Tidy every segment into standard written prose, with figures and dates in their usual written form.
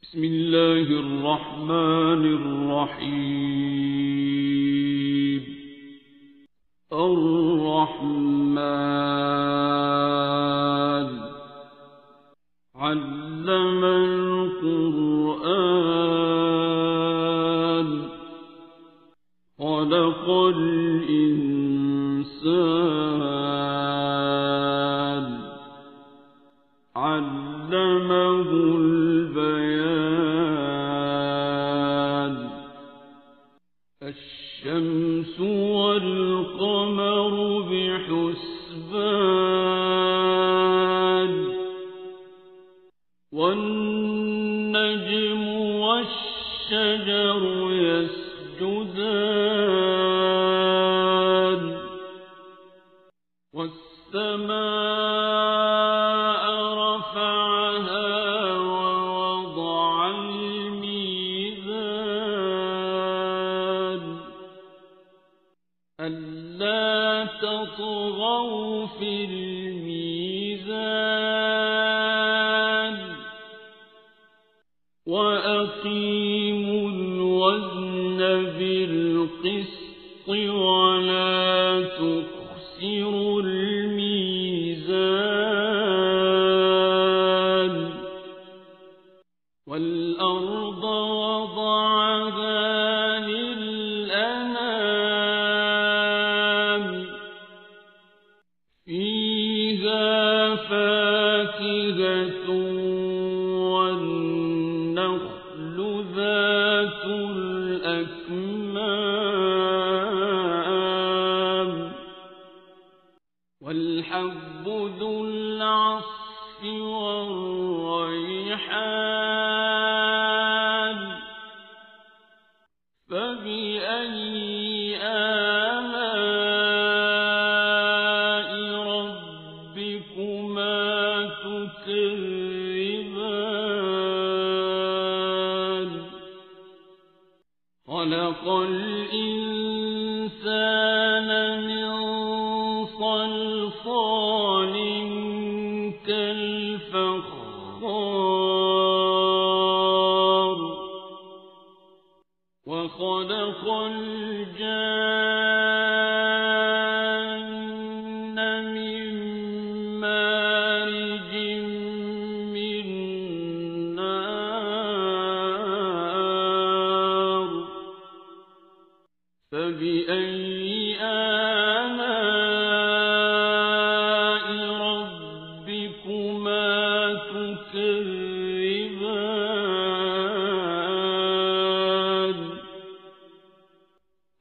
بسم الله الرحمن الرحيم. الرحمن علم القرآن خلق الإنسان علمه البيان. الشمس والقمر بحسبان والنجم والشجر يسجدان والسماء رفعها ووضع الميزان ألا تطغوا في الميزان وأقيموا الوزن بالقسط ولا تخسروا الميزان. والأرض وضعها للأنام فيها فاكهة والنخل ذات الأكمام والحب ذو العصف والريحان. فبأي آلاء ربكما تكذبان. خلق الإنسان من صلصال كالفخار وخلق الجان من مارج من نار. فبأي آلاء ربكما تكذبان.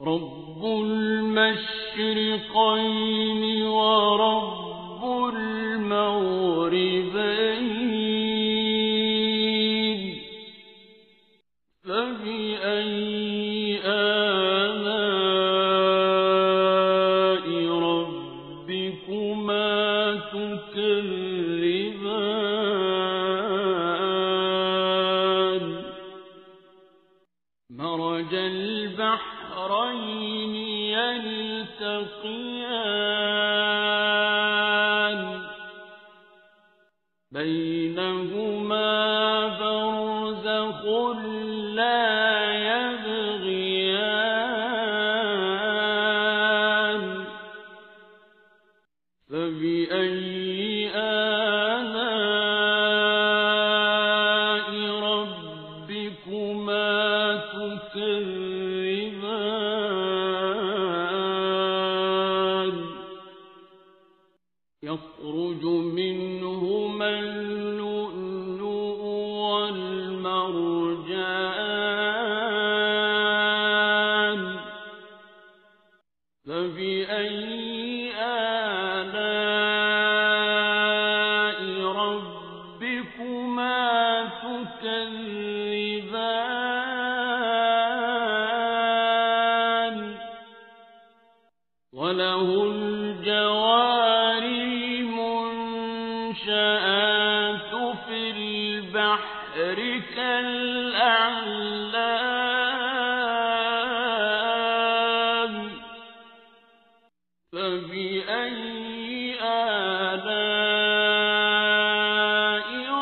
رب المشرقين ورب المغربين. فبأي آلاء ربكما تكذبان. مرج البحرين يلتقيان بينهما برزخ لا يبغيان. فبأي آلاء ربكما تكذبان. يخرج منهما اللؤلؤ والمرجان. فبأي آلاء ربكما تكذبان. وله الجوار المنشآت في البحر كالأعلام. فبأي آلاء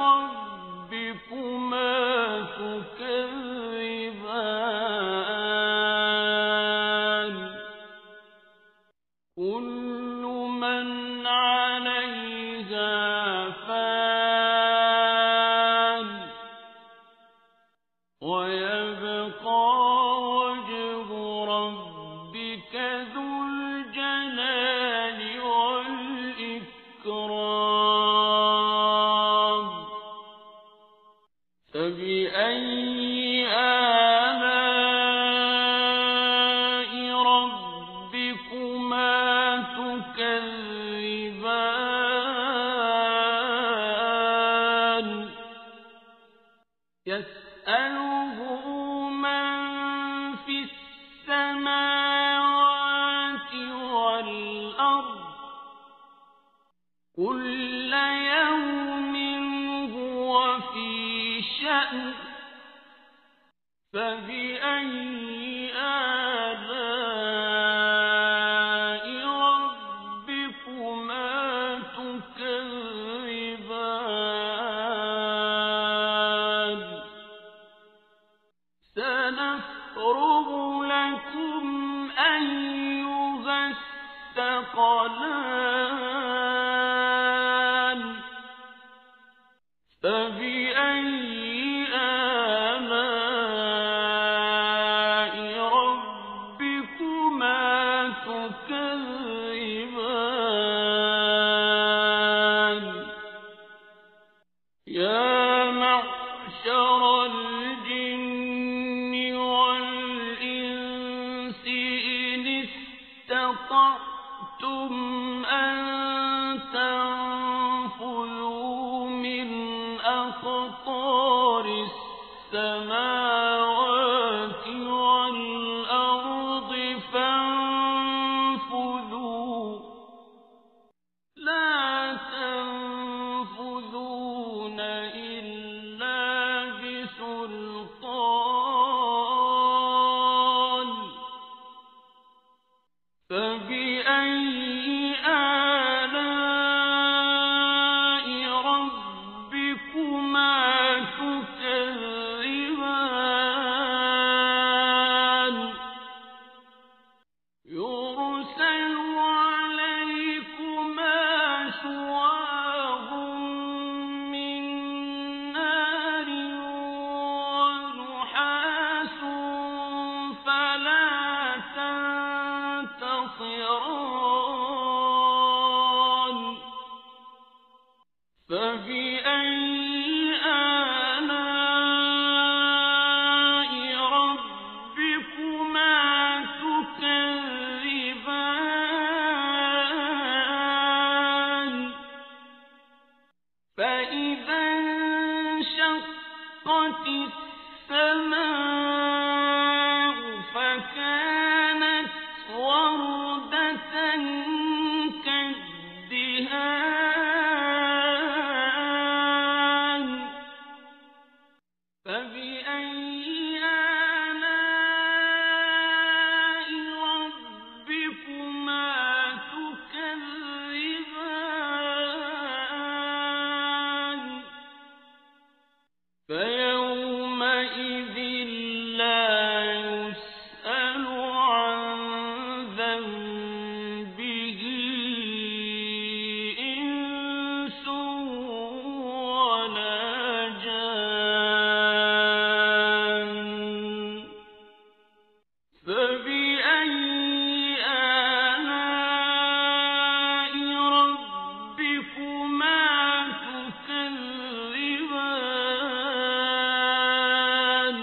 ربكما تكذبان. فبأي آلاء ربكما تكذبان يسأله من في السماوات والأرض كل يوم هو في شأن فبأي آلاء ربكما تكذبان سنفرغ لكم أيها الثقلان فبأي آلاء ربكما تكذبان يا معشر الجن والإنس إن استطعتم أن تنفذوا من أقطار السماوات والأرض فانفذوا لا تنفذون إلا بسلطان فبأي آلاء ربكما تكذبان يرسل عليكما شواظ من نار ونحاس فلا تنتصران فبأي آلاء ربكما تكذبان فإذا انشقت السماء فكانت وردة كالدهان فبأي آلاء ربكما تكذبان فيومئذ لا يسأل عن ذنبه إنس ولا جان فبأي آلاء ربكما تكذبان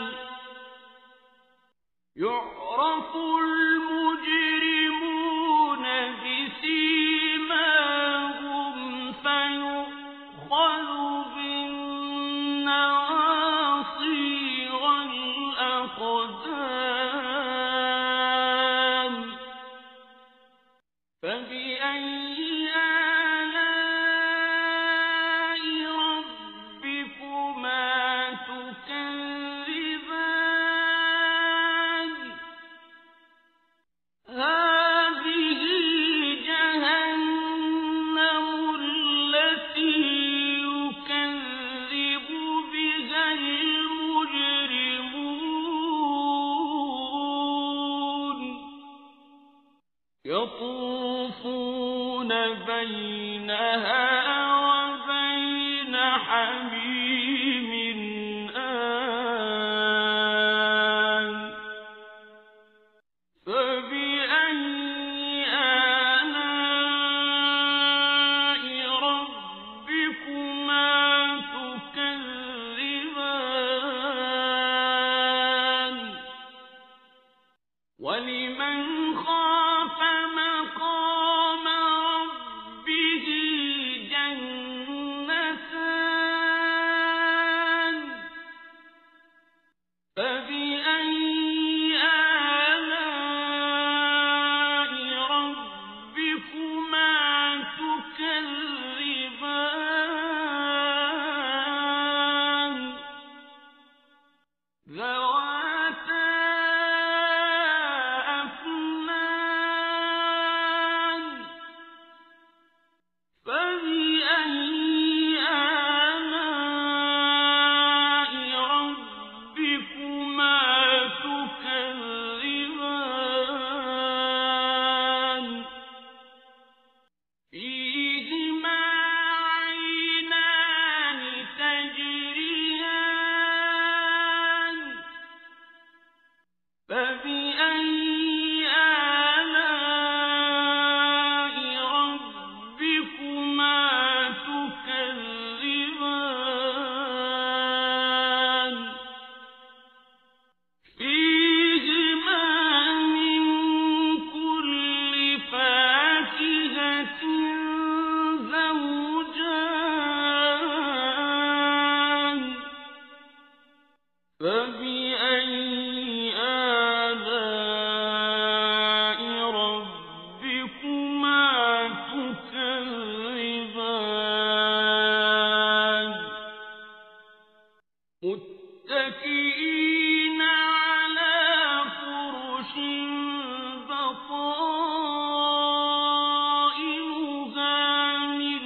يعرف المجرمون بسيماهم فيؤخذ بالنواصي والأقدام فبأي آلاء ربكما تكذبان هذه جهنم التي يكذب بها المجرمون يطوفون بينها وبين حميم آن فبأي آلاء ربكما تكذبان ذواتا أفنان فبأي آلاء ربكما تكذبان فيهما عينان تجريان فبأي آلاء ربكما تكذبان فيهما من كل فاكهة زوجان فبأي آلاء ربكما تكذبان متكئين على فرش بطائنها من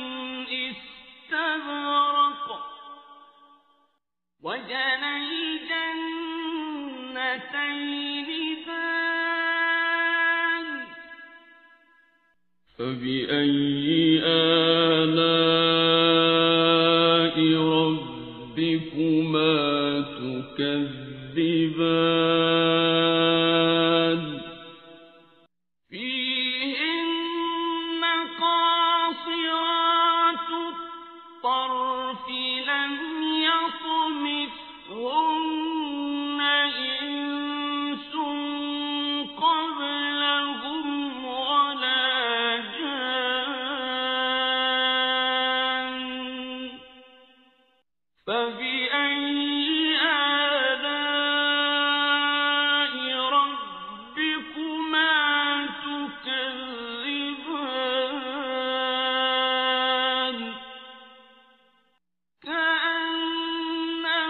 استبرق وجنى الجنتين دان فبأي آلاء ربكما تكذبان فيهن قاصرات الطرف لم يطمثهن إنس قبلهم ولا جان فبأي آلاء ربكما تكذبان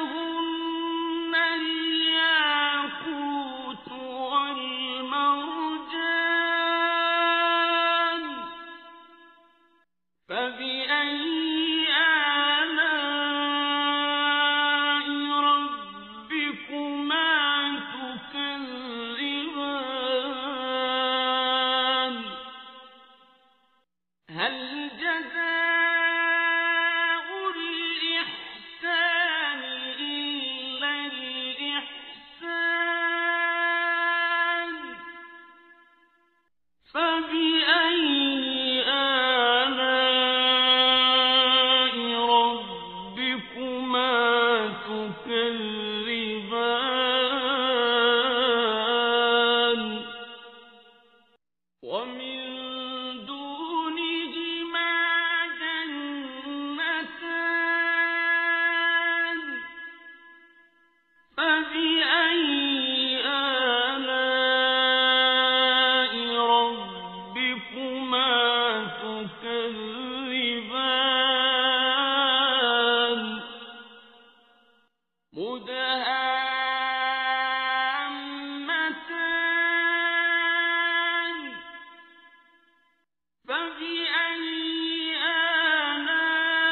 كأنهن الياقوت والمرجان فبأي آلاء ربكما تكذبان هل جزاء الإحسان إلا الإحسان فبأي آلاء ربكما تكذبان ومن دونهما جنتان فبأي آلاء ربكما تكذبان مدهامتان فبأي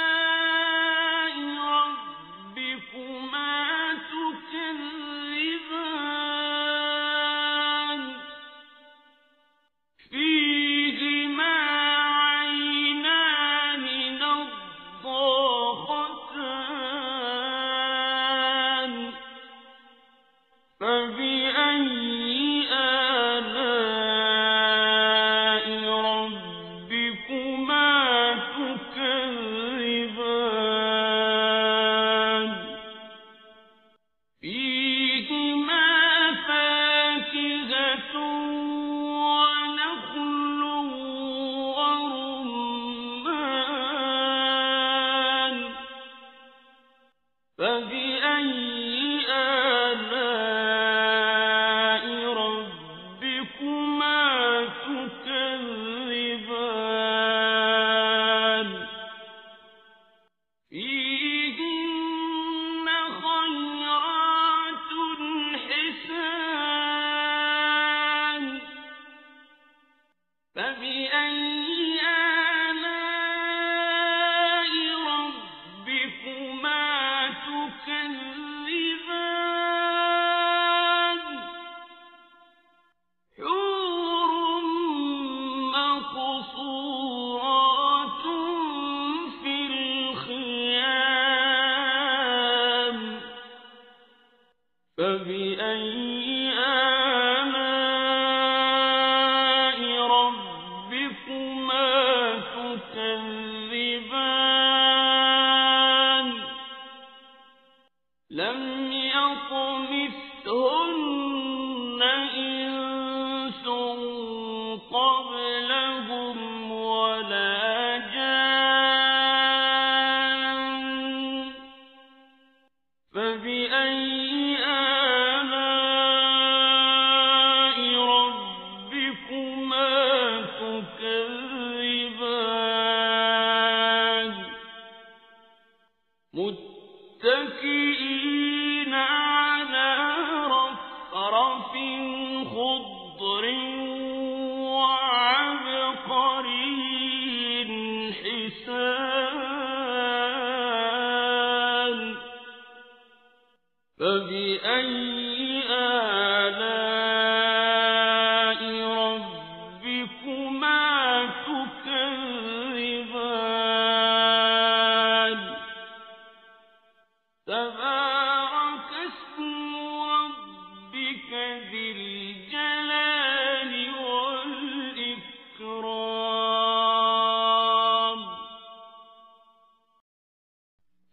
آلاء ربكما تكذبان فيهما عينان نضاختان فبأي آلاء ربكما تكذبان لم يطمثهن إنس قبلهم ولا جان فبأي آلاء ربكما تكذبان متكئين على رفرف خضر وعبقري حسان فبأي آلاء ربكما تكذبان تبارك اسم ربك ذي الجلال والإكرام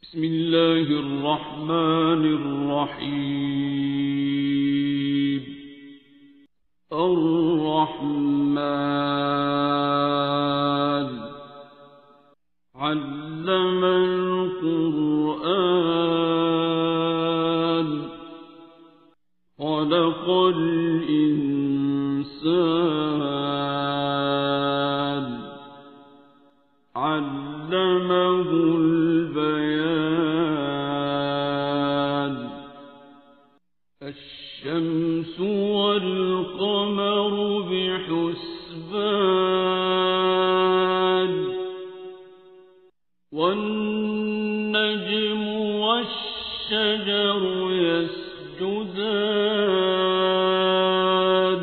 بسم الله الرحمن الرحيم الرحمن علم القرآن خلق الإنسان علمه البيان الشمس والقمر بحسبان والنجم والشجر يسجدان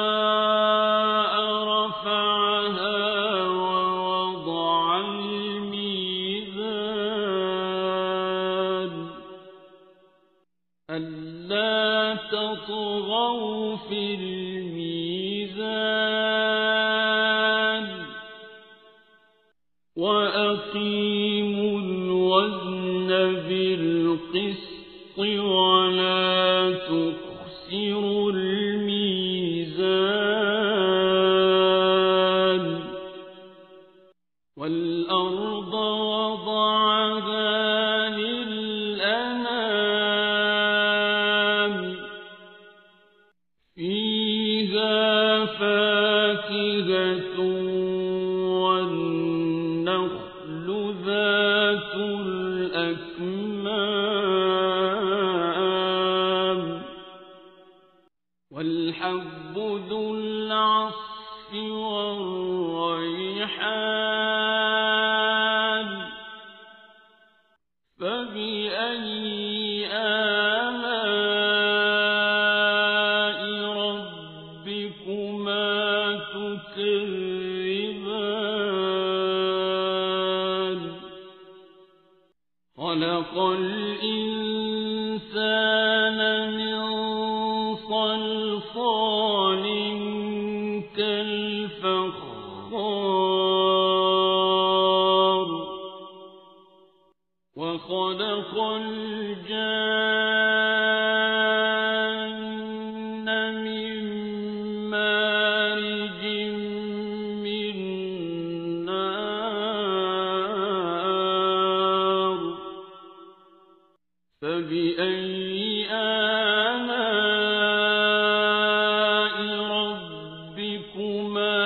والسماء رفعها ووضع الميزان ألا تطغوا في الميزان وأقيموا الوزن بالقسط ولا تخسروا الميزان والأرض وضعها للأنام فيها فاكهة والنخل ذات الأكمام والحب ذو العصف والريحان فبأي آلاء ربكما تكذبان خلق الإنسان من صلصال كالفخار وخلق الجان من مارج من نار فبأي آلاء ربكما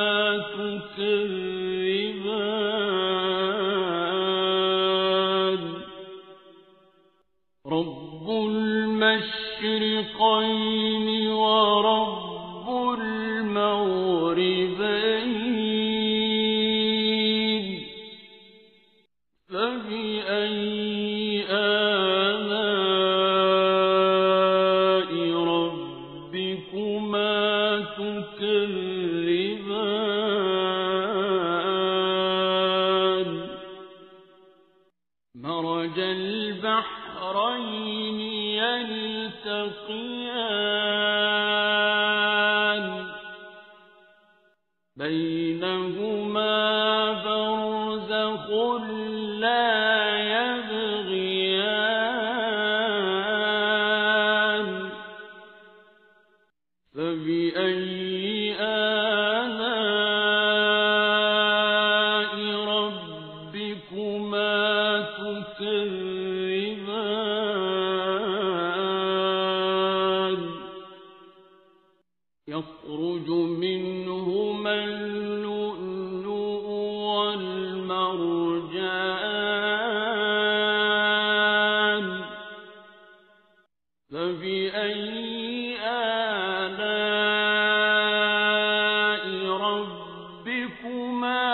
تكذبان رب المشرقين ورب المغربين فبأي آلاء ربكما تكذبان مرج البحرين يلتقيان بينهما برزخ لا يبغيان فبأي آلاء ربكما تكذبان يخرج منهما اللؤلؤ والمرجان فبأي آلاء ربكما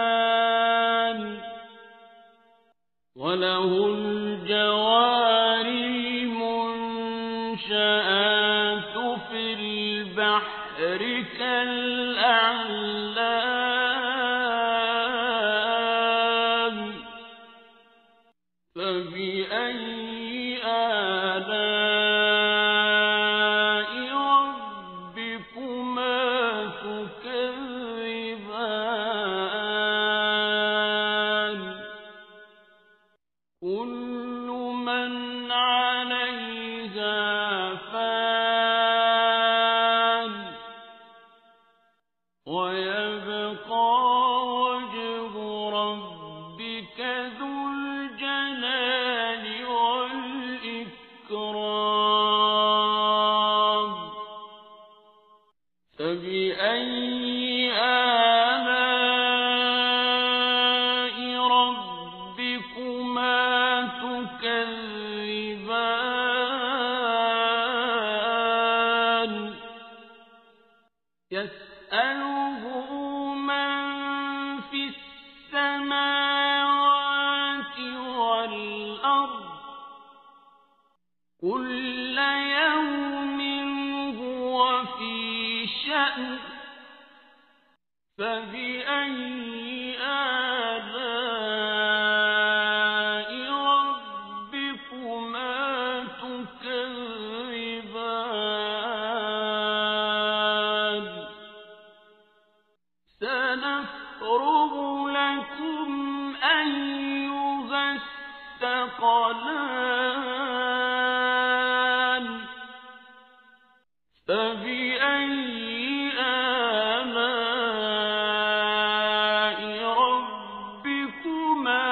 تكذبان وله الجوار المنشآت في البحر كالأعلام فبأي آلاء ربكما تكذبان كل من عليها فان ويبقى وجه ربك ذو الجلال والإكرام فبأي آلاء ربكما تكذبان يسأله من في السماوات والأرض كل يوم هو في شأن فبأي آلاء ربكما تكذبان سنفرغ لكم أيها الثقلان فبأي آلاء ربكما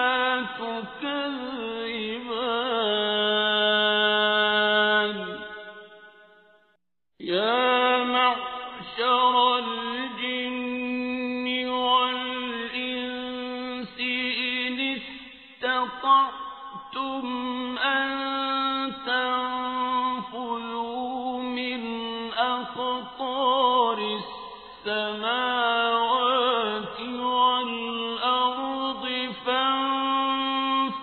تكذبان يا معشر الجن والإنس إن استطعتم أن تنفذوا من أقطار السماوات والأرض فانفذوا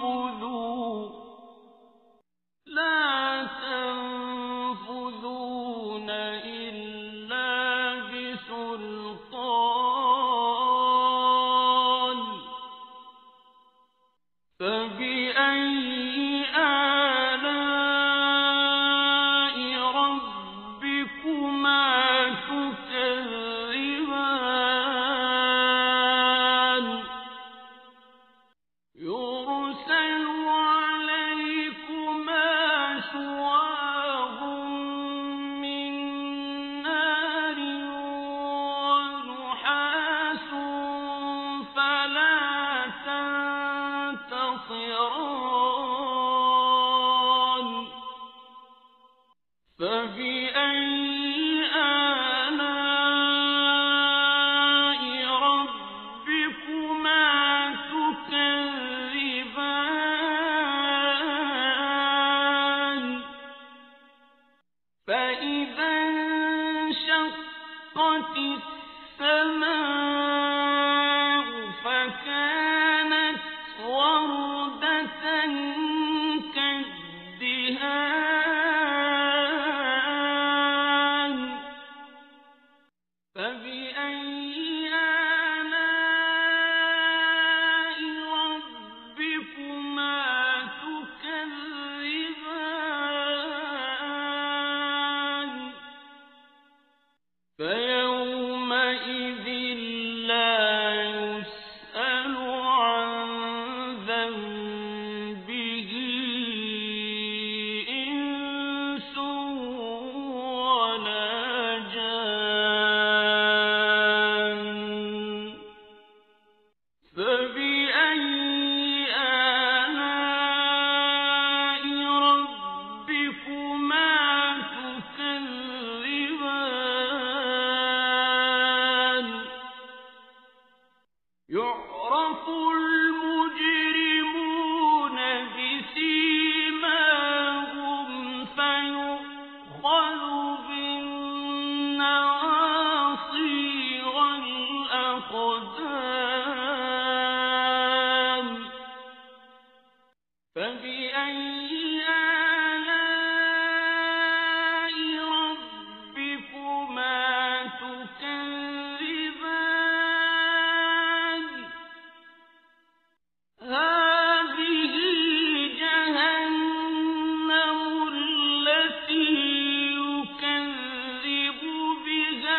لا تنفذون إلا بسلطان فبأي آلاء ربكما تكذبان يرسل عليكما شواظ من نار ونحاس فلا تنتصران فبأي آلاء ربكما تكذبان يعرف المجرمون بسيماهم فيؤخذ بالنواصي والأقدام فبأي آلاء ربكما تكذبان هذه جهنم التي يكذب بها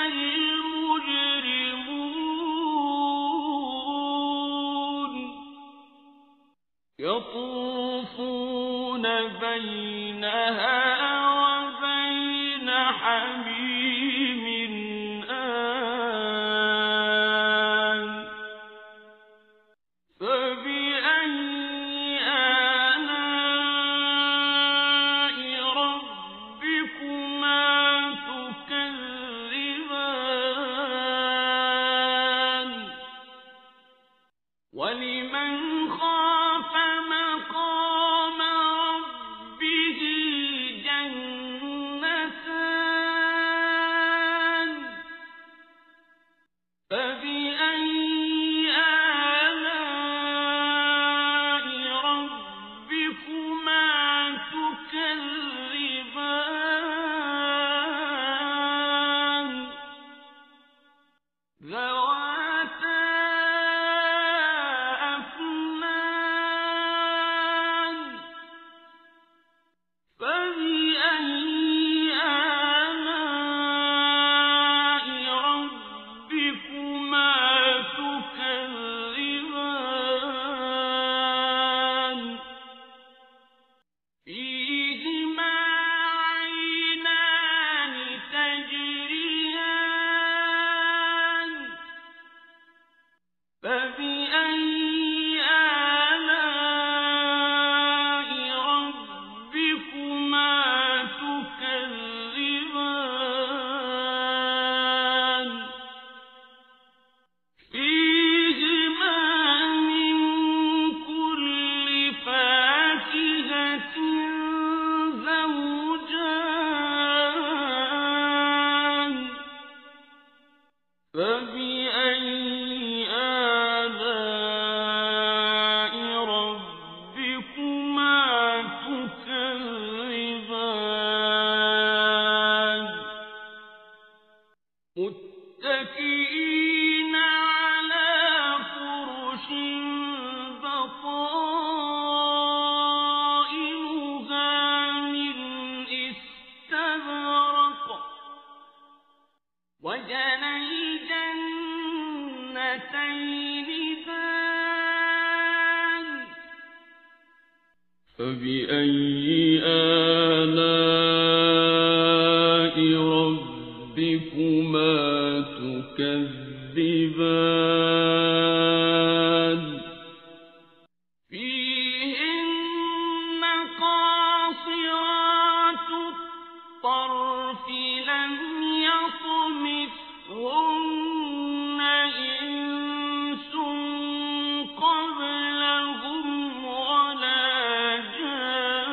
المجرمون يطوفون بينها وبين حميم آن فبأي آلاء ربكما تكذبان ولمن خاف مقام ربه جنتان فبأي آلاء ربكما تكذبان ذواتا أفنان فبأي آلاء ربكما تكذبان فيهما عينان تجريان فبأي آلاء ربكما تكذبان فيهما من كل فاكهة زوجان فبأي آلاء ربكما تكذبان متكئين على فرش بطائنها من استبرق وجنى الجنتين دان فبأي آلاء ربكما تكذبان فيهن قاصرات الطرف لم يطمثهن إنس قبلهم ولا جان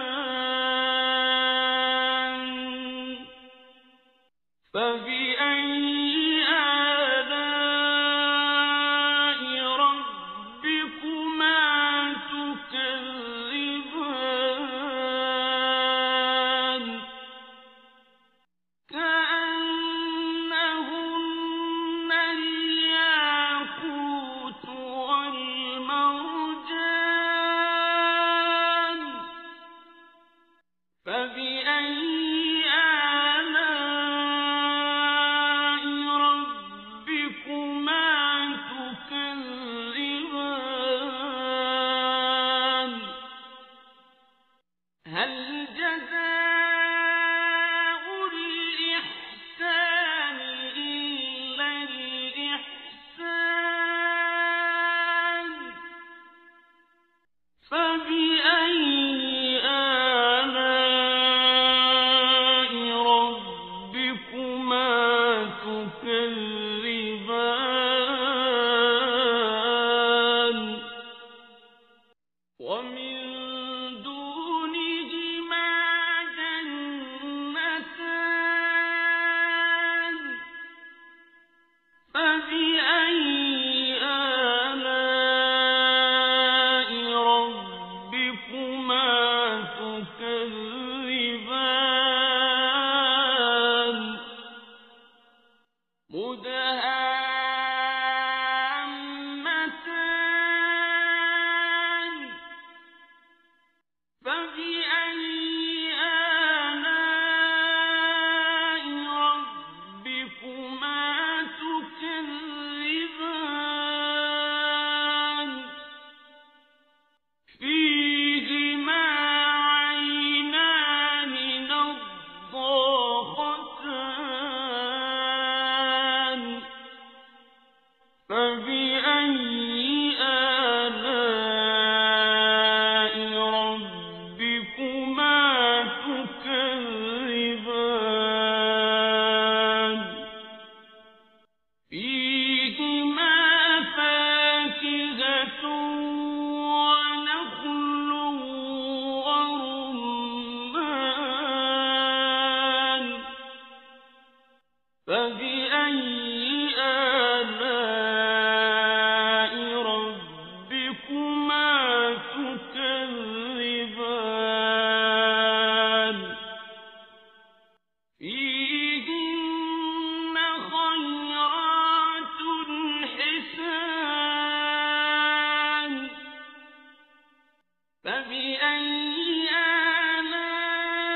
فبأي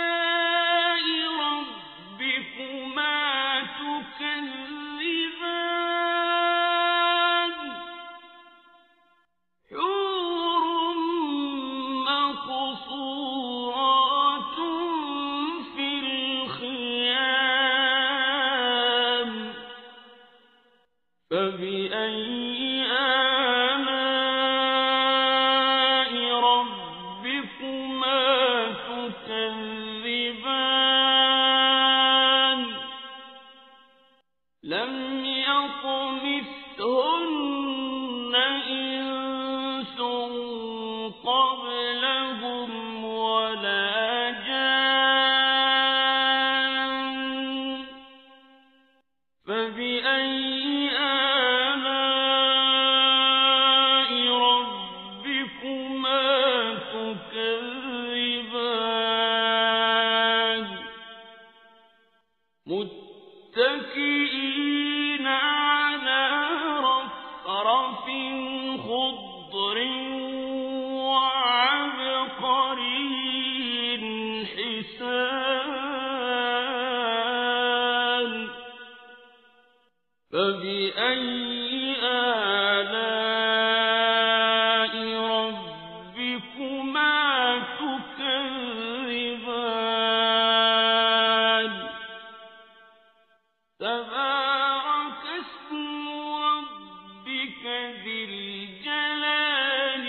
آلاء ربكما تكذبان حور مقصورات في الخيام فبأي آلاء ربكما تكذبان لم يطمثهن إنس قبلهم ولا جان فبأي آلاء ربكما تكذبان متكئين على رفرف خضر وعبقري حسان فبأي آلاء ربكما تكذبان تبارك اسم ربك ذي الجلال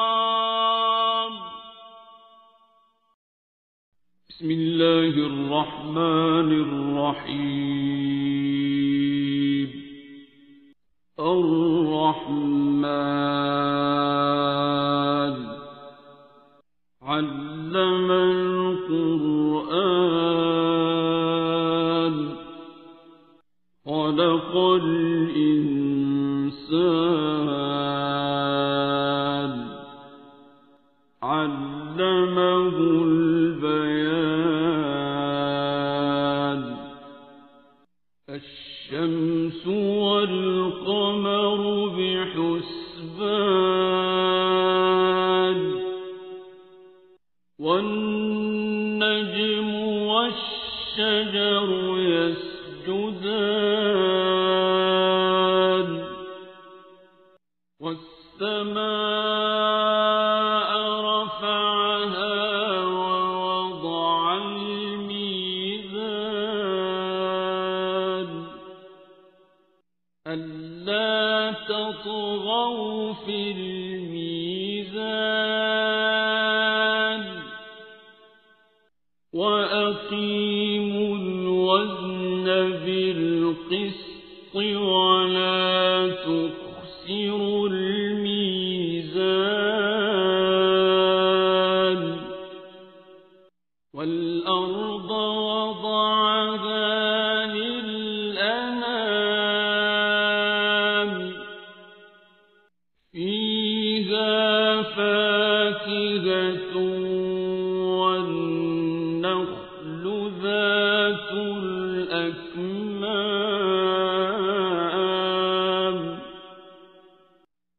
والإكرام بسم الله الرحمن الرحيم الرحمن علم القرآن خلق الإنسان علمه البيان الشمس والقمر بحسبان والنجم والشجر يسجدان والسماء رفعها ووضع الميزان ألا تطغوا في الميزان وأقيموا الوزن بالقسط ولا تخسروا الميزان والأرض وضعها للأنام فيها فاكهة والنخل ذات الأكمام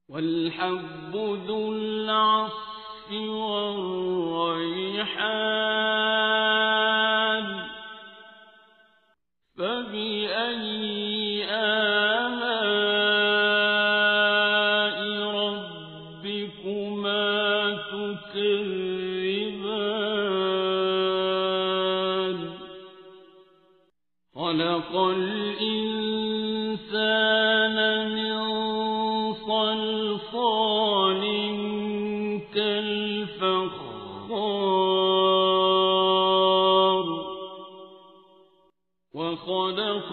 والحب ذو العصف والريحان فبأي آلاء ربكما تكذبان خلق الإنسان من صلصال كالفخار وخلق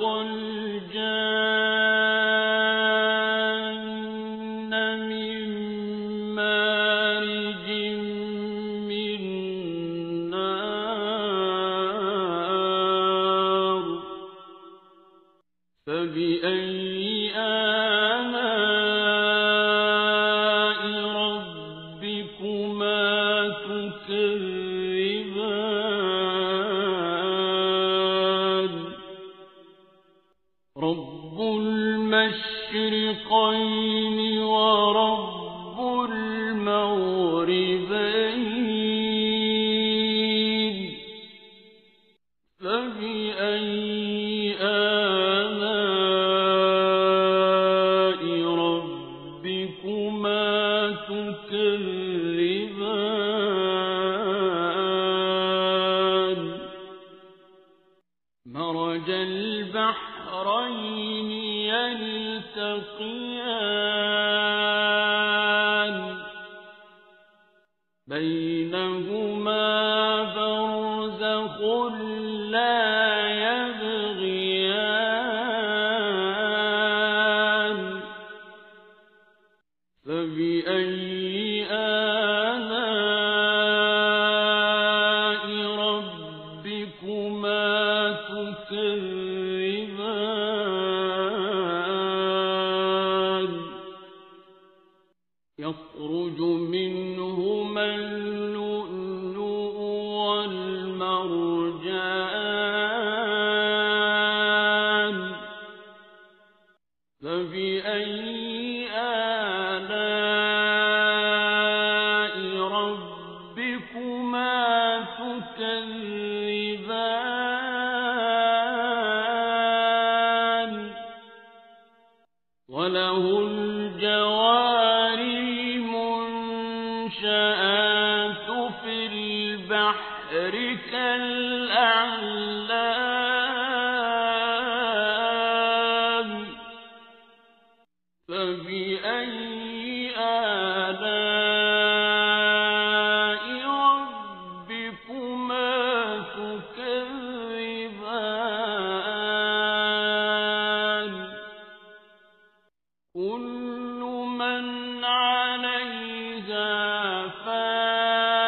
الجان من مارج من نار فبأي آلاء ربكما تكذبان رب المشرقين ورب يلتقيان بينهما برزخ لا يبغيان فبأي آلاء ربكما تكذبان يخرج منهما اللؤلؤ والمرجان فبأي آلاء ربكما تكذبان وله الجوار المنشآت في البحر كالأعلام فبأي آلاء ربكما تكذبان كل من عليها فان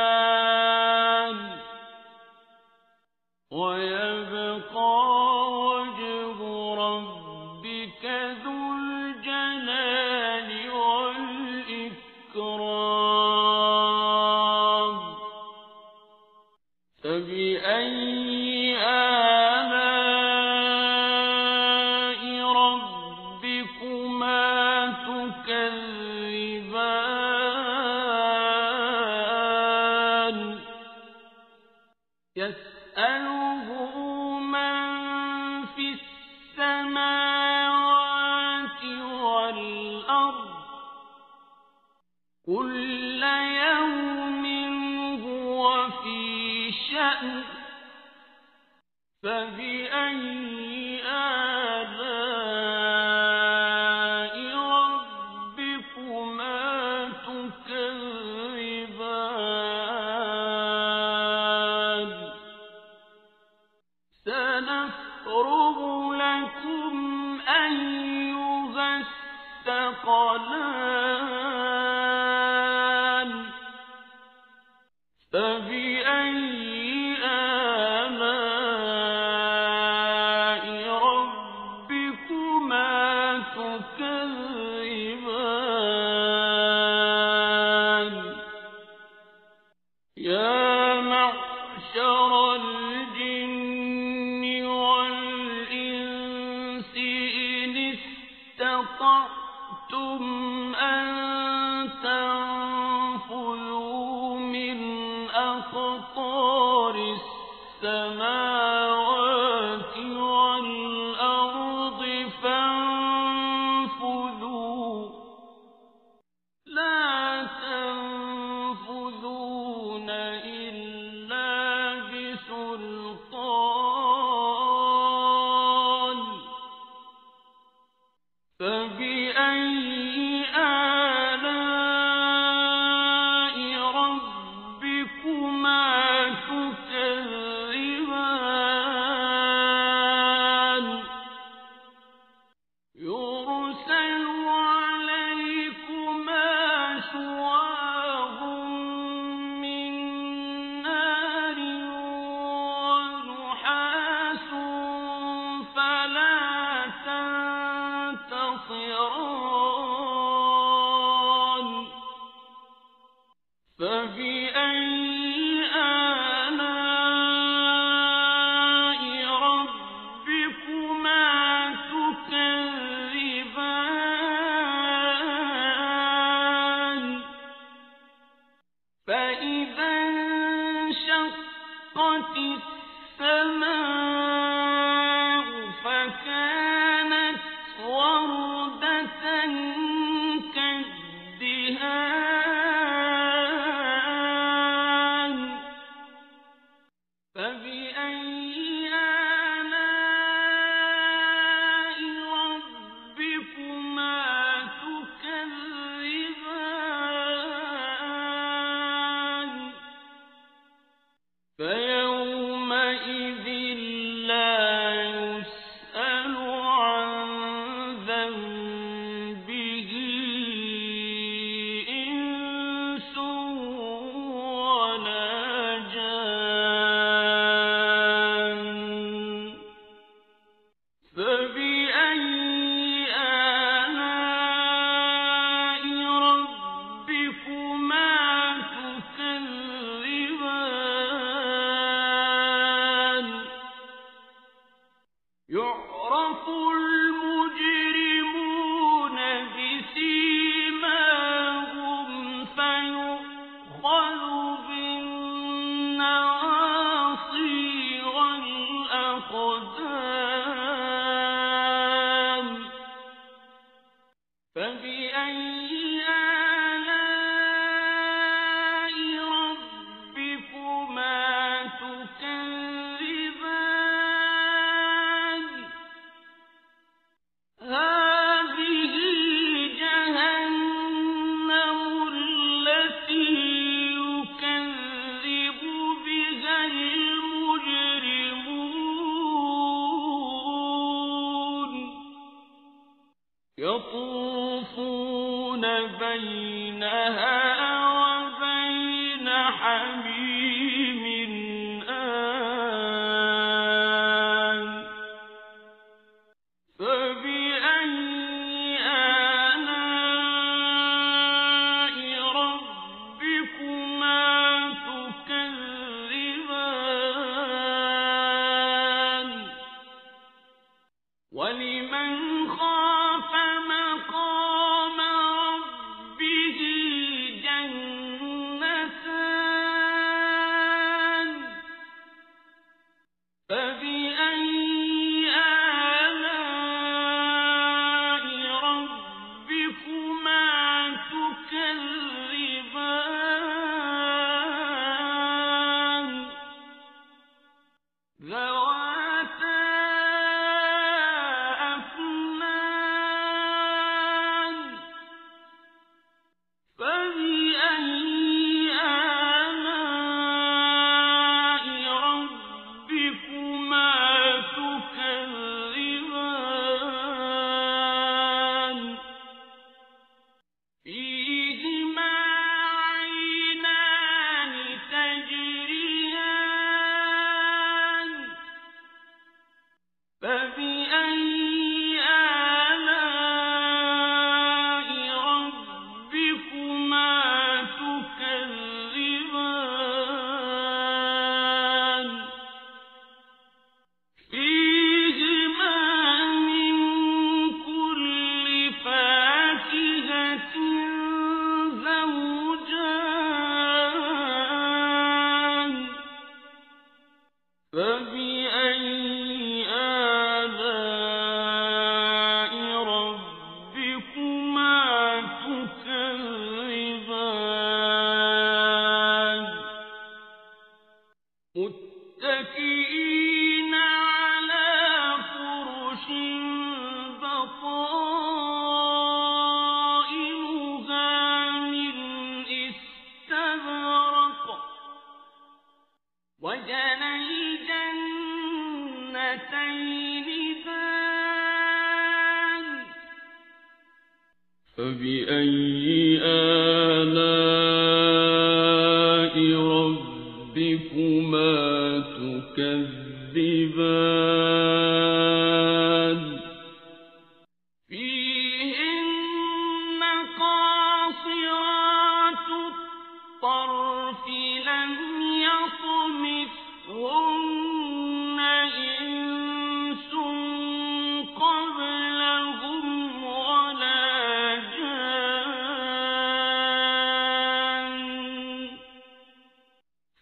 ويبقى وجه ربك ذو الجلال والإكرام فبأي آلاء ربكما تكذبان يسأله من في السماوات والأرض كل يوم هو في شأن فبأي آلاء ربكما تكذبان سنفرغ لكم أيها الثقلان فبأي آلاء ربكما تكذبان يا معشر الجن والإنس إن استطعتم أن تنفذوا من أقطار السماوات والأرض فانفذوا لا تنفذون إلا بسلطان فبأي آلاء ربكما تكذبان يرسل عليكما شواظ من نار ونحاس فلا تنتصران فبأي آلاء ربكما تكذبان فإذا انشقت السماء فكانت وردة كالدهان فبأي آلاء ربكما فبأي آلاء ربكما تكذبان هذه جهنم التي يكذب بها المجرمون يطوفون بينها وبين حميم آن فبأي آلاء ربكما تكذبان ولمن خاف مقام ربه جنتان فبأي آلاء ربكما تكذبان ذواتا أفنان فبأي آلاء ربكما تكذبان فيهما عينان تجريان فبأي آلاء ربكما تكذبان فيهما من كل فاكهة زوجان فبأي آلاء ربكما تكذبان متكئين على فرش بطائنها من استبرق وجنى الجنتين دان فبأي آلاء ربكما تكذبان فيهن قاصرات الطرف لم يطمثهن إنس قبلهم ولا جان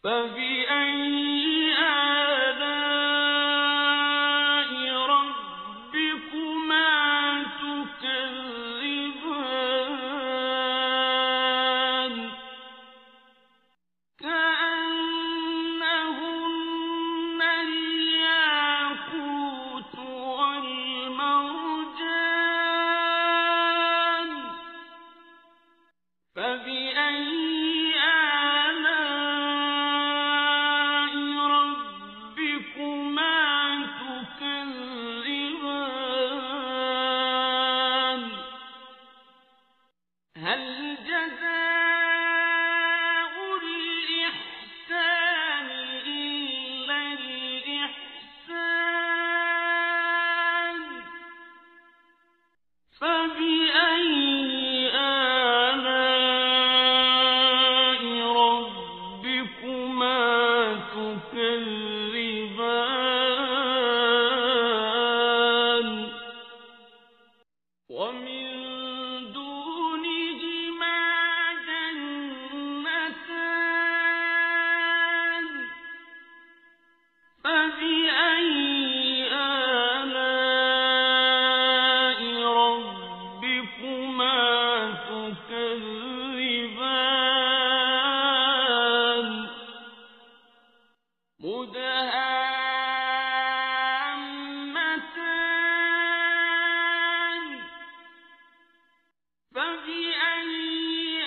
فبأي آلاء ربكما تكذبان كأنهن الياقوت والمرجان فبأي آلاء ربكما تكذبان هل جزاء الإحسان إلا الإحسان فبأي آلاء ربكما تكذبان ومن دونهما فبأي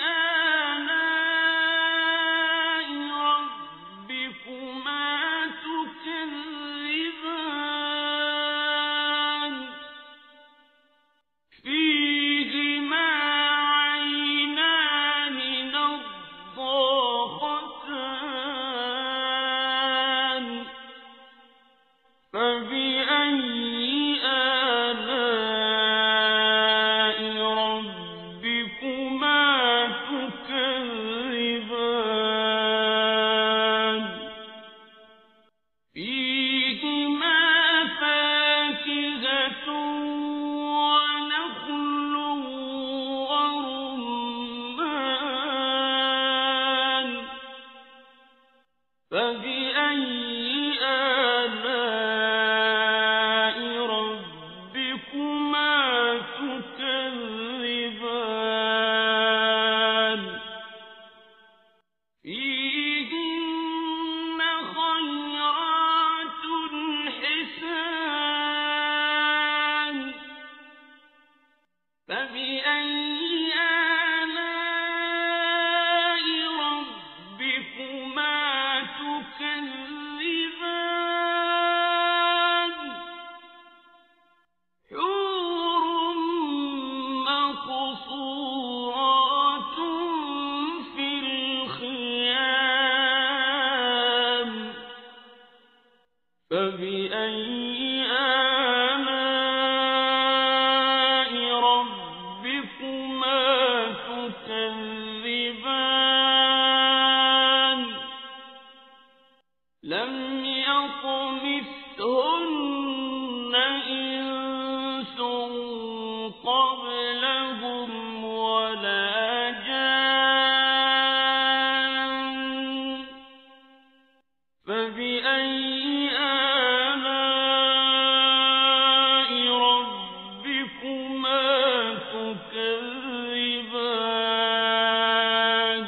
آلاء ربكما تكذبان فيهما عينان نضاختان فبأي آلاء ربكما تكذبان فيهما فاكهة ونخل ورمان فبأي آلاء ربكما تكذبان فيهن خيرات حسان فبأي آلاء ربكما تكذبان حور مقصورات في الخيام فبأي آلاء ربكما تكذبان لم يطمثهن إنس قبلهم ولا جان فبأي آلاء ربكما تكذبان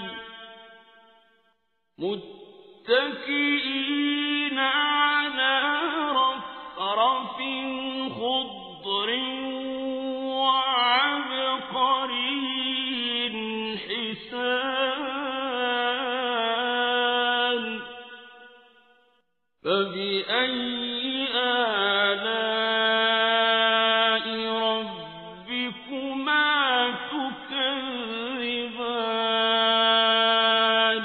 متكئين على رفرف خضر وعبقري حسان فبأي آلاء ربكما تكذبان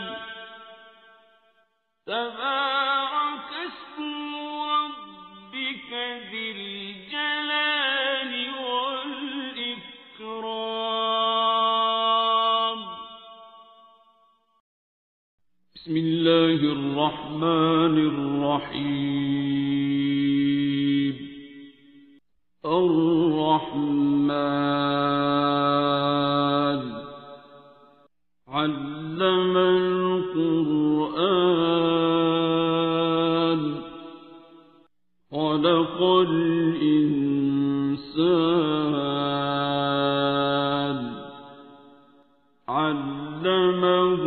تبارك اسم ربك ذي الجلال والإكرام بسم الله الرحمن الرحيم الرحمن علم القرآن خلق الإنسان علمه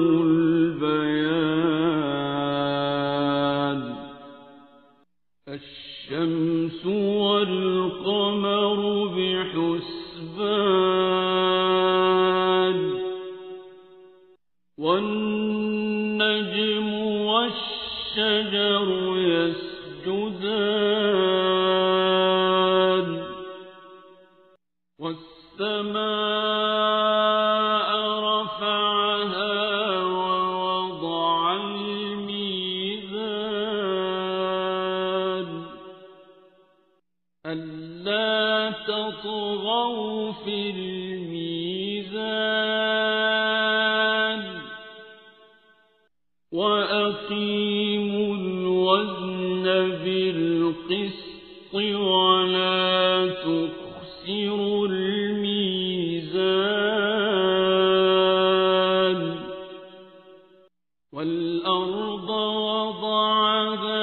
البيان الشمس والقمر بحسبان والنجم والشجر يسجدان والسماء رفعها ووضع الميزان ألا تطغوا في الميزان وأقيموا الوزن بالقسط ولا تخسروا الميزان والأرض وضعها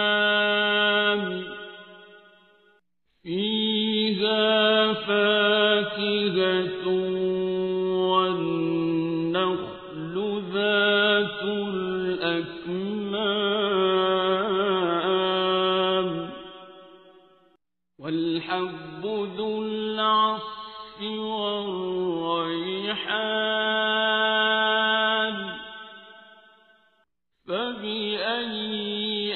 للأنام فيها فاكهة والنخل ذات الأكمام والحب ذو العصف والريحان فبأي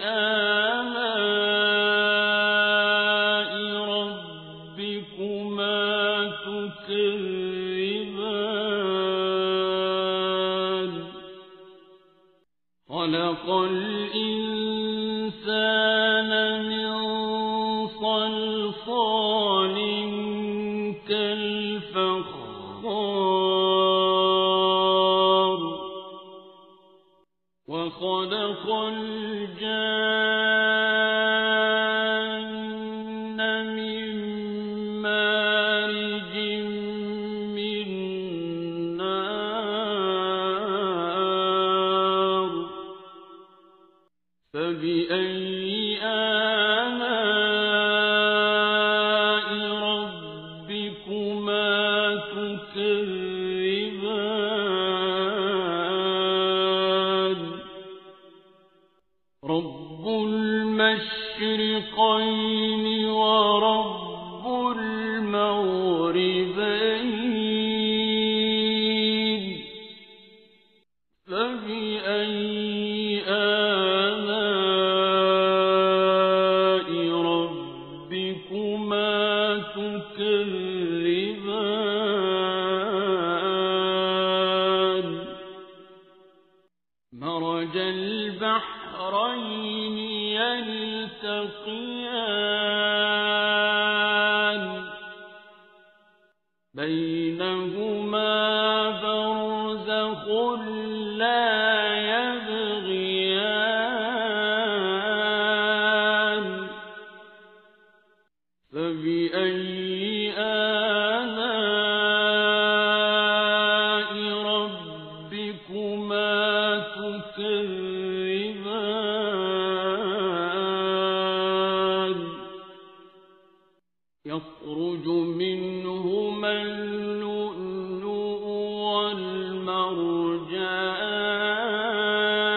آلاء ربكما تكذبان خلق الإنسان من صلصال كالفخار وخلق الجان من مارج من نار فبأي آلاء ربكما تكذبان رب المشرقين ورب المغربين فبأي آلاء ربكما تكذبان مرج البحرين يلتقيان بينهما برزخ لا يبغيان فبأي آلاء ربكما تكذبان يخرج منهما اللؤلؤ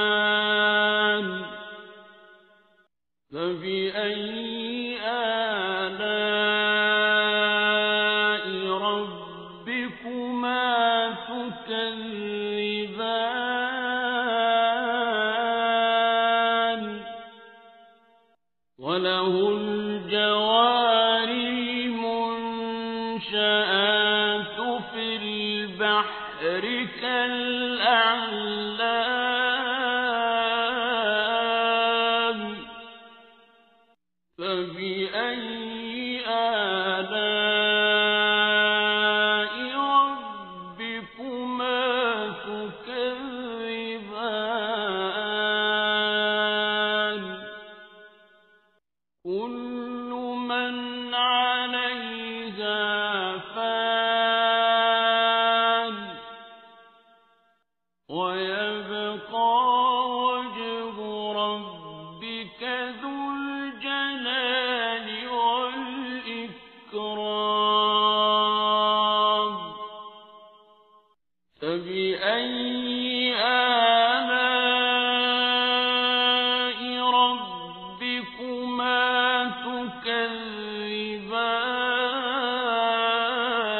والمرجان فبأي آلاء ربكما تكذبان وله الجوار المنشآت في البحر كالأعلام فبأي آلاء ربكما تكذبان كل من عليها فان ويبقى وجه ربك ذو الجلال والإكرام فبأي آلاء ربكما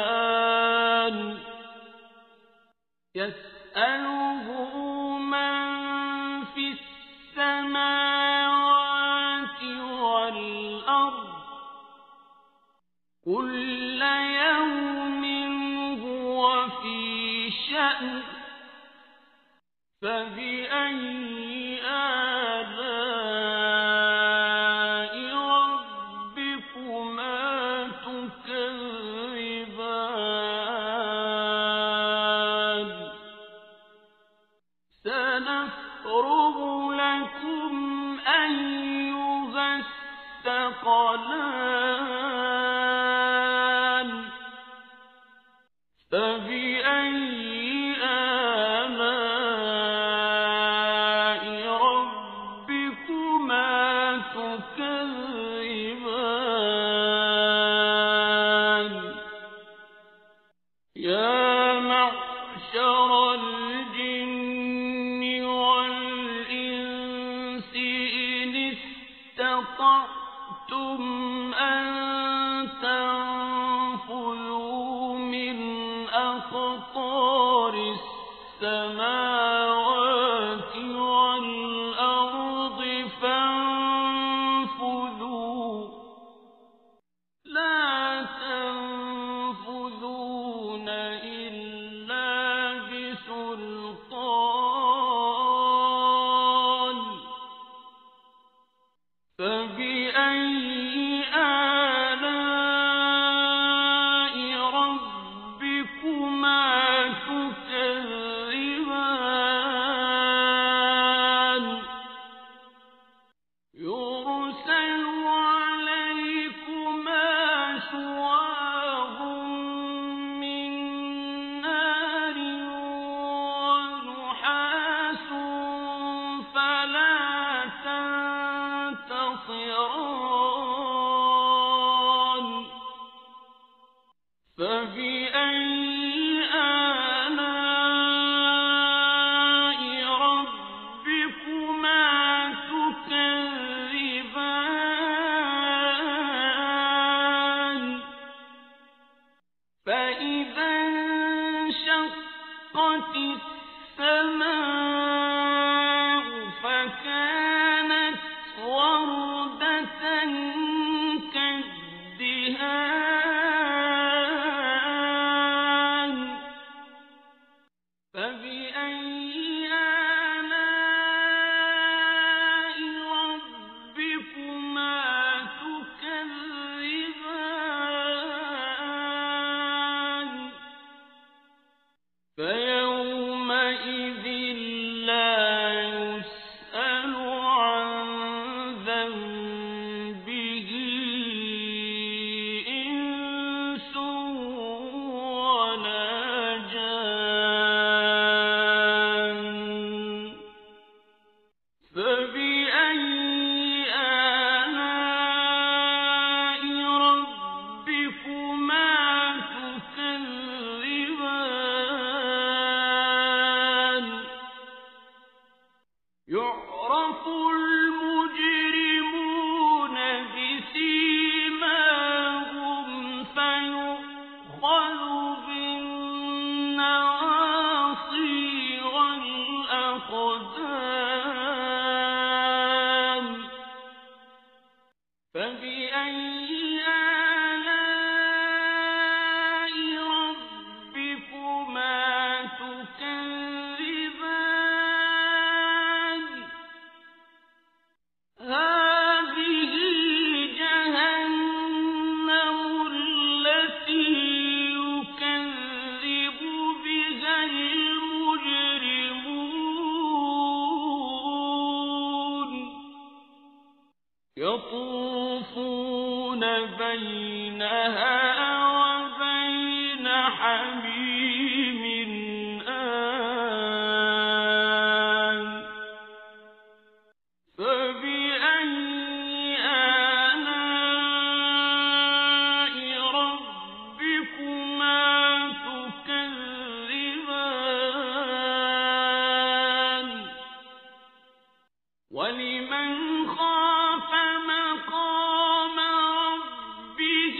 تكذبان يسأله من في السماوات والأرض كل يوم هو في شأن فبأي آلاء ربكما تكذبان سنفرغ لكم أيها الثقلان فبأي آلاء ربكما تكذبان يا معشر الجن والإنس إن استطعتم أن تنفذوا أقطار السماوات والأرض فانفذوا لا تنفذون إلا بسلطان فبأي آلاء ربكما تكذبان يرسل عليكما شواظ من نار ونحاس فلا تنتصران فبأي آلاء ربكما تكذبان فإذا انشقت السماء فكانت وردة كالدهان فبأي آلاء ربكما تكذبان فيومئذ لا يسأل عن ذنبه إنس ولا جان فبأي آلاء ربكما تكذبان يعرف المجرمون بسيماهم فيؤخذ بالنواصي والأقدام فبأي آلاء ربكما تكذبان هذه جهنم التي يكذب بها المجرمون يطوفون بينها وبين حميم آن فبأي آلاء ربكما تكذبان ولمن خاف مقام ربه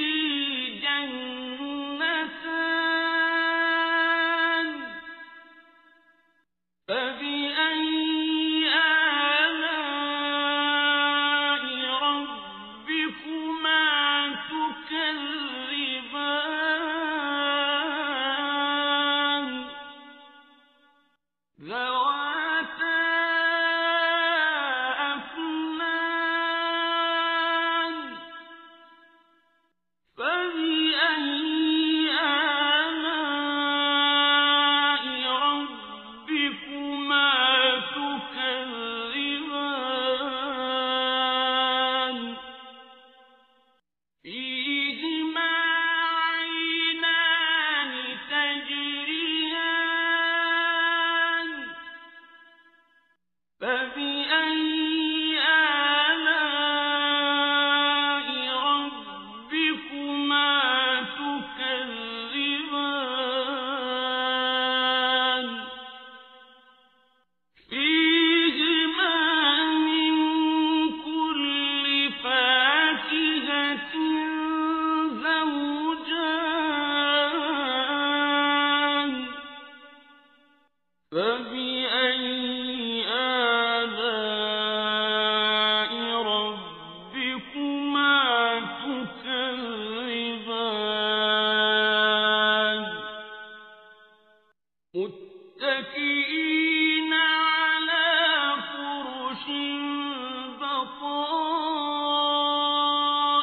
متكئين على فرش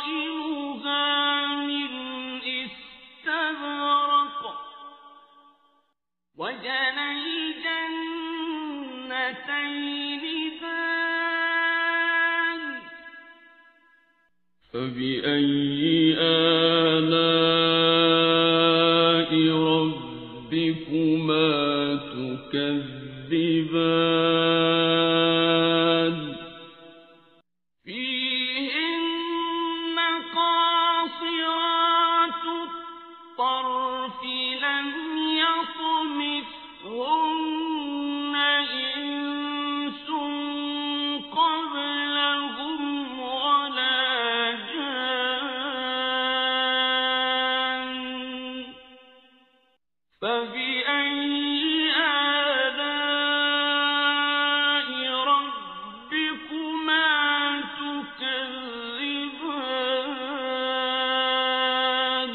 بطائنها من استبرق وجنى الجنتين دان فبأي آلاء ربكما تكذبان فيهن قاصرات الطرف لم يطمثهن إنس قبلهم ولا جان فبأي آلاء ربكما تكذبان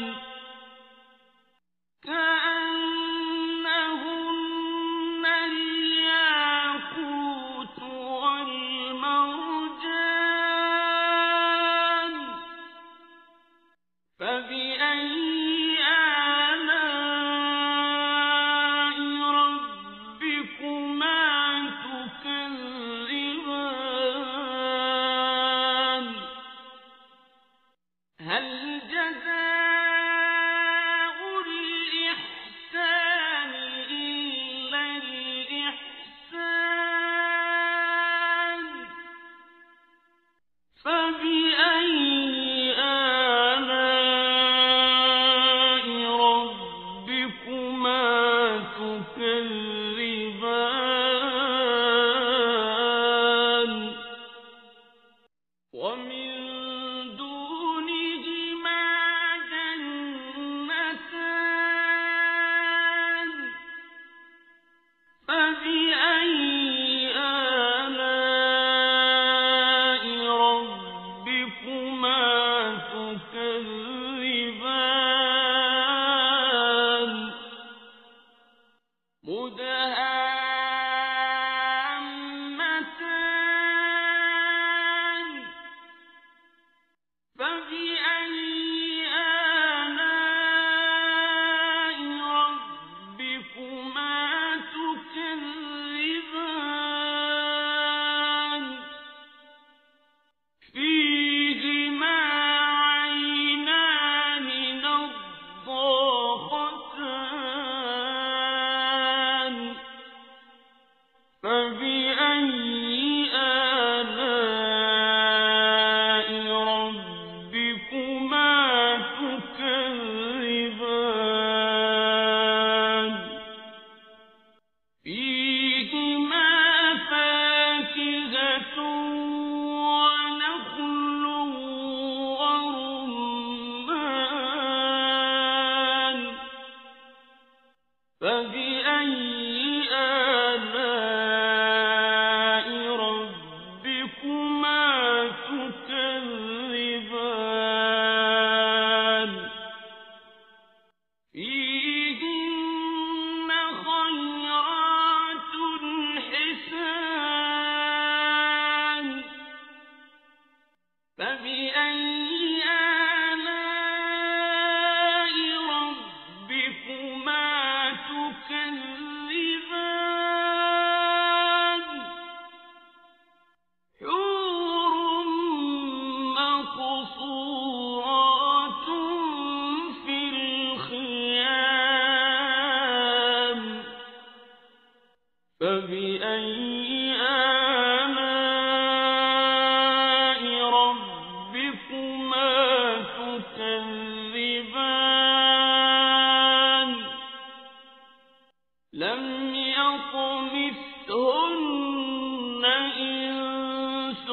كأنهن الياقوت والمرجان فبأي آلاء ربكما تكذبان هل جزاء الإحسان إلا الإحسان فبأي آلاء ربكما تكذبان ومن دونهما جنتان فبأي آلاء ربكما تكذبان مدهامتان فبأي آلاء ربكما تكذبان فيهما عينان نضاختان فبأي آلاء ربكما تكذبان فيهما فاكهة ونخل ورمان فبأي آلاء ربكما تكذبان فيهن خيرات حسان فبأي آلاء ربكما تكذبان حور مقصورات في الخيام فبأي آلاء ربكما تكذبان لم يطمثهن إنس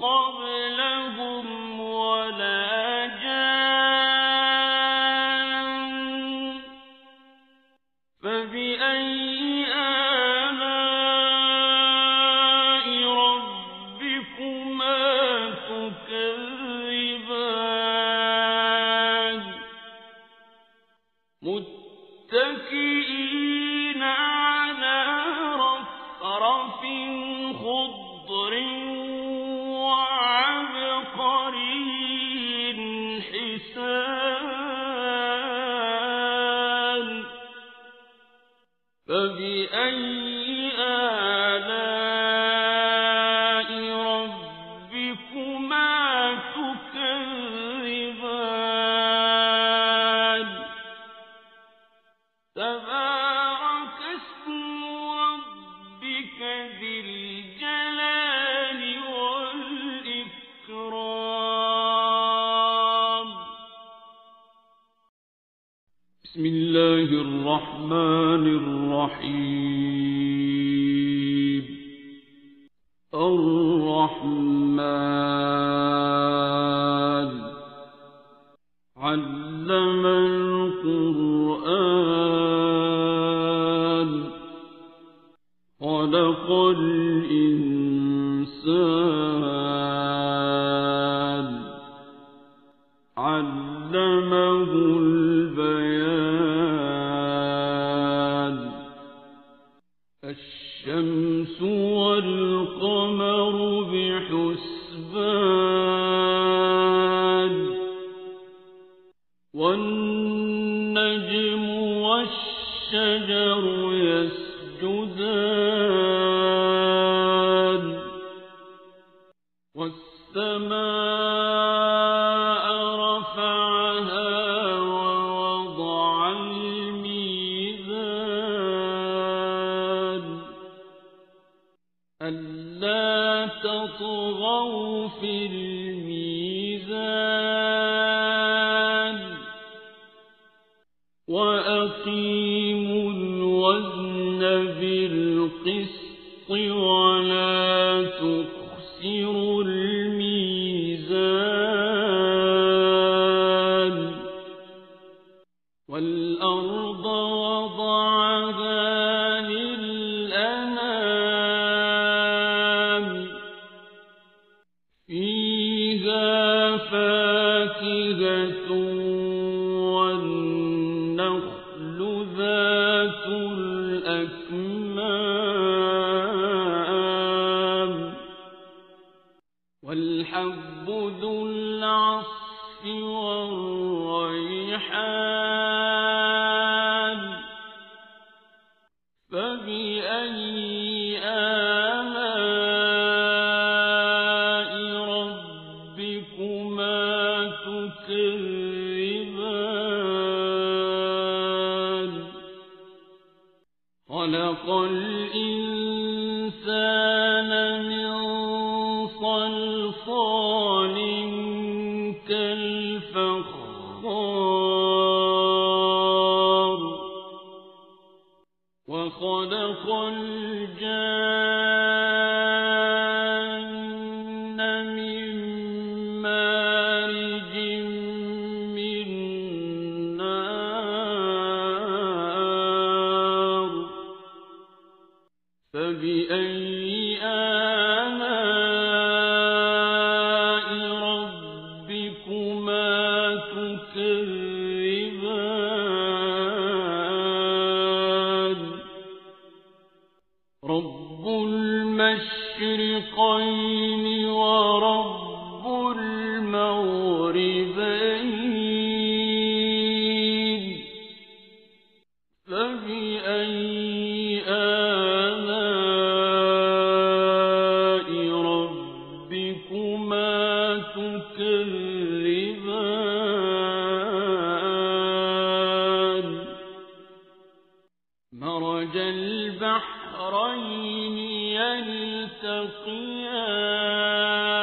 قبلهم ولا جان فبأي آلاء ربكما تكذبان متكئين على فبأي آلاء ربكما تكذبان تبارك اسم ربك ذي الجلال والإكرام بسم الله الرحمن الرحيم الرحمن علم القرآن خلق الإنسان علمه البيان الشمس والقمر بحسبان والنجم والشجر يسجدان والسماء رفعها ووضع الميزان ألا تطغوا في الميزان وأقيموا الوزن بالقسط ولا تخسروا الميزان والأرض وضعها للأنام فيها فاكهة والنخل ذات الأكمام والحب ذو العصف والريحان فبأي آلاء ربكما تكذبان خلق الإنسان من صلصال كالفخار وخلق الجان من مارج من نار فبأي آلاء ربكما تكذبان رب المشرقين ورب المغربين فبأي آلاء ربكما تكذبان مرج البحرين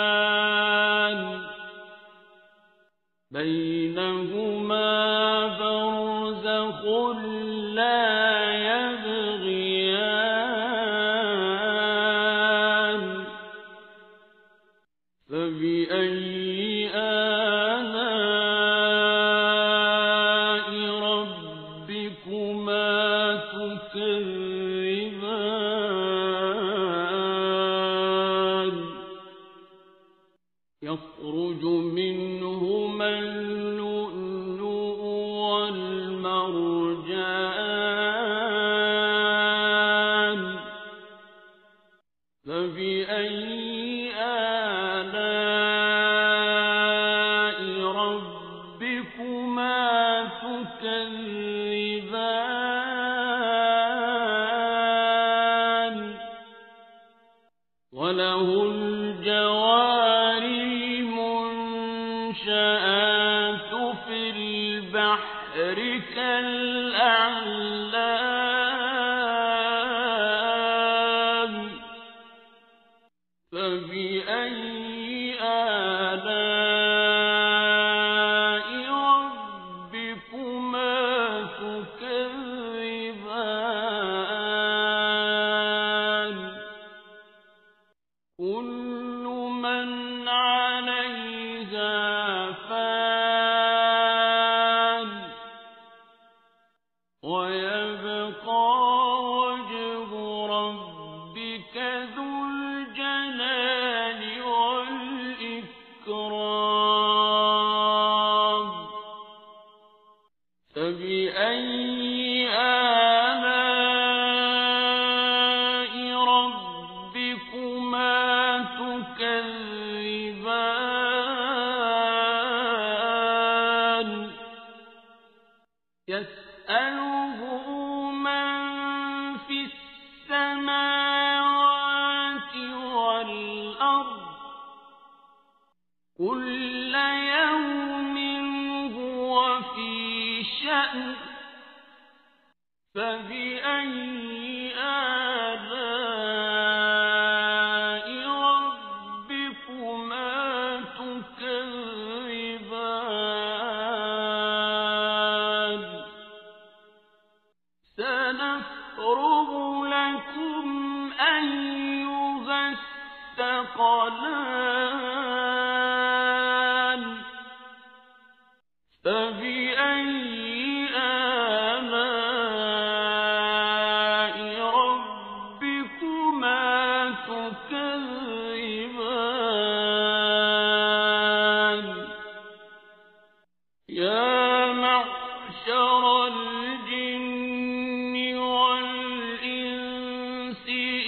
يلتقيان بينهما برزخ لا يبغيان فبأي آلاء ربكما تكذبان يخرج منهما اللؤلؤ والمرجان فبأي آلاء ربكما تكذبان قدرك الأعلى فبأي آلاء ربكما تكذبان كل من عليها فان ويبقى وجه ربك ذو الجلال والإكرام فبأي آلاء ربكما تكذبان يسأله من في السماوات والأرض كل يوم هو في شأن فبأي آلاء ربكما تكذبان سنفرغ لكم أيها الثقلان فبأي آلاء ربكما تكذبان يا معشر الجن والإنس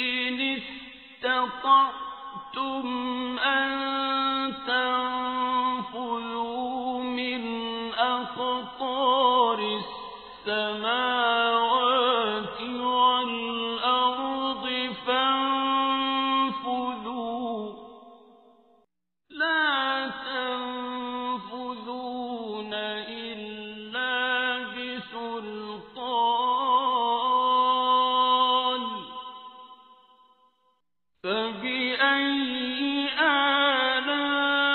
إن استطعتم أن تنفذوا من أقطار السماوات والأرض فانفذوا لا تنفذون إلا بسلطان فبأي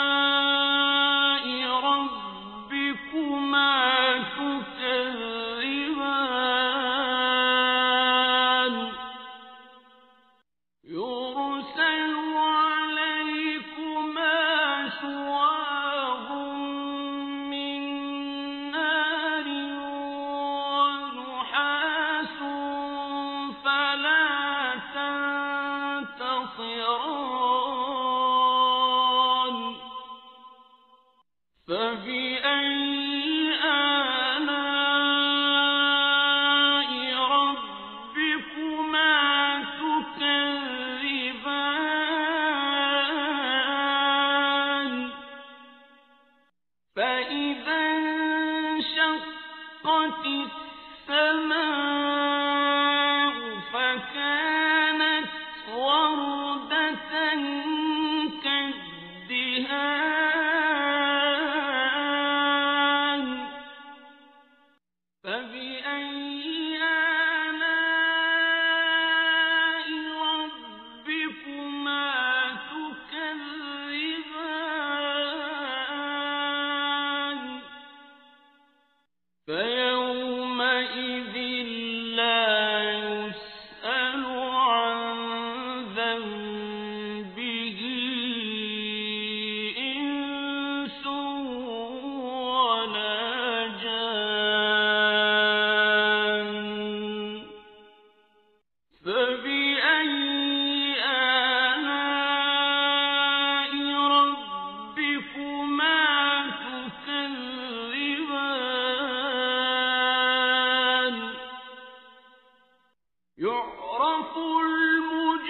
آلاء ربكما تكذبان يرسل عليكما شواظ من نار ونحاس فلا تنتصران فبأي آلاء ربكما تكذبان فإذا انشقت السماء فكانت وردة كالدهان فبأي آلاء ربكما تكذبان فيومئذ لا يسأل عن ذنبه إنس ولا جان فبأي آلاء ربكما تكذبان يعرف المجرمون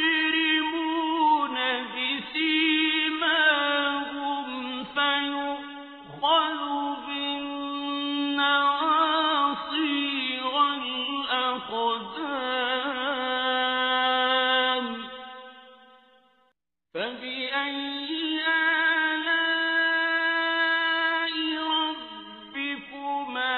بسيماهم فيؤخذ بالنواصي والأقدام فبأي آلاء ربكما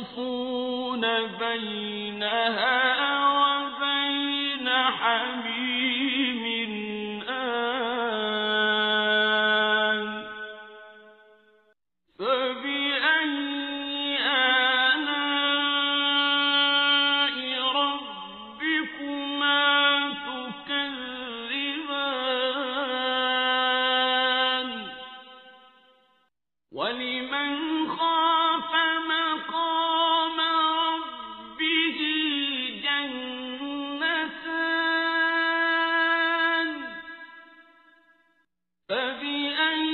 يطوفون بينها وبين حميم آن فبأي آلاء ربكما تكذبان ولمن خاف مقام ربه جنتان فبأي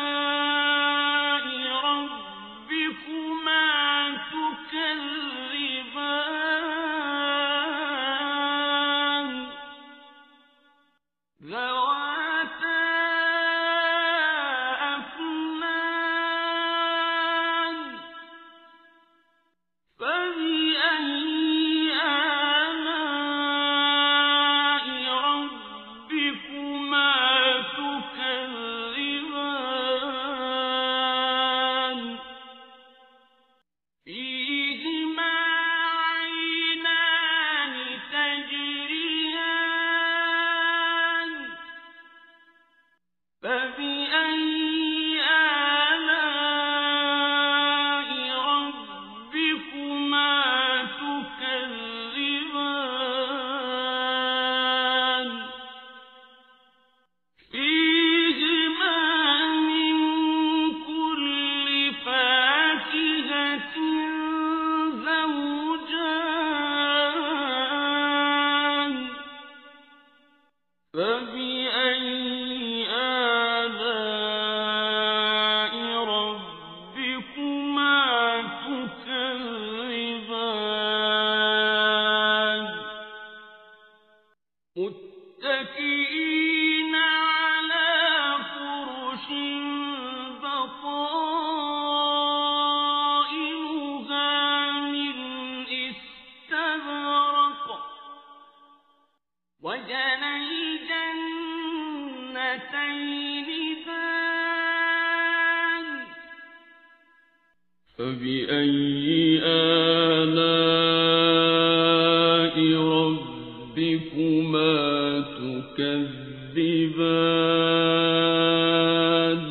آلاء ربكما تكذبان ذواتا أفنان فبأي آلاء ربكما تكذبان فيهما عينان تجريان فبأي آلاء ربكما تكذبان فيهما من كل فاكهة زوجان فبأي آلاء ربكما تكذبان متكئين على فرش بطائنها من استبرق وجنى الجنتين دان فبأي آلاء ربكما تكذبان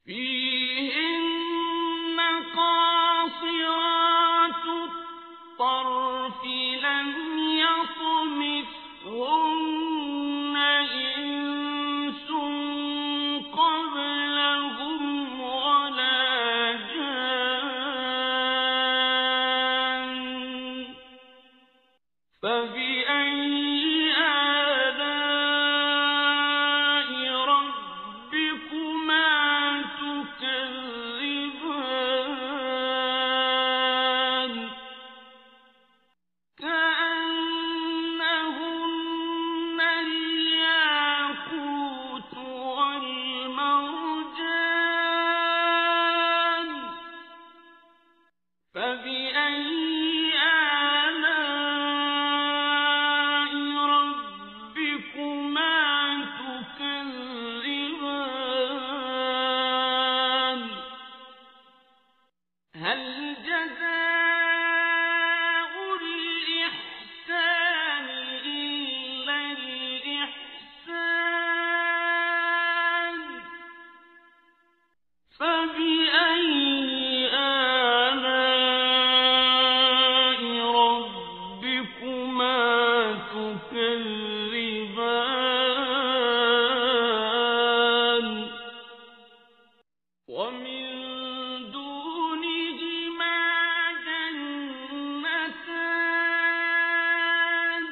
فيهن قاصرات الطرف لم يطمثهن إنس قبلهم ولا جان فبأي آلاء ربكما تكذبان كأنهن الياقوت والمرجان فبأي آلاء ربكما تكذبان هل جزاء الإحسان إلا الإحسان فبأي آلاء ربكما تكذبان ومن دونهما جنتان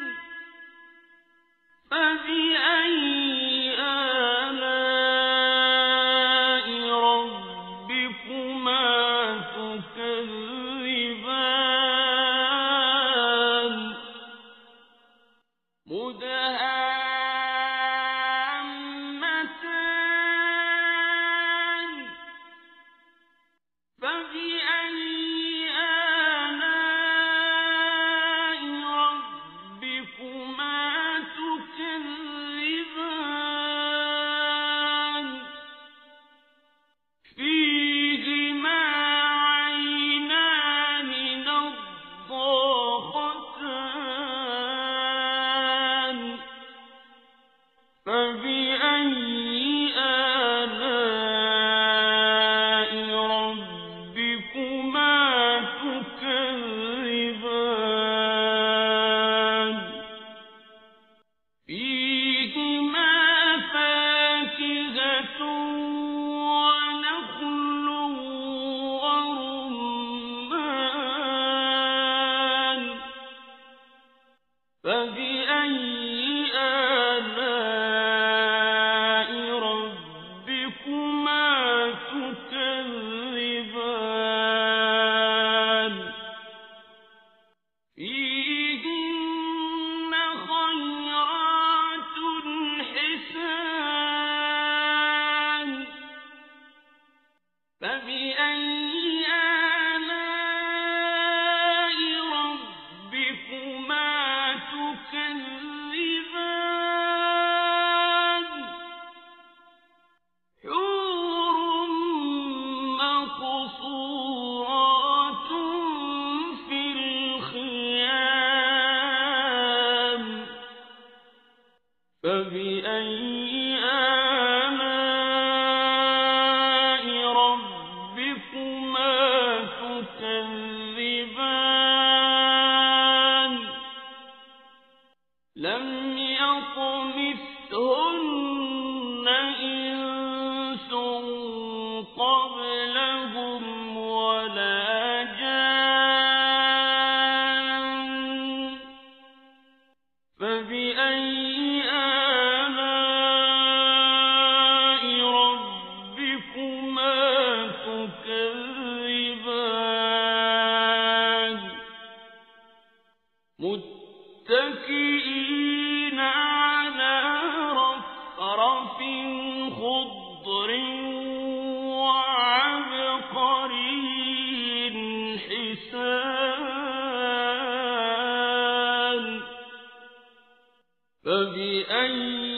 فبأي آلاء ربكما تكذبان مدهامتان فبأي آلاء ربكما تكذبان فيهما فبأي آلاء ربكما تكذبان لم يطمثهن إنس قبلهم ولا جان فبأي آلاء ربكما تكذبان متكئين على رفرف خضر وعبقري حسان فبأي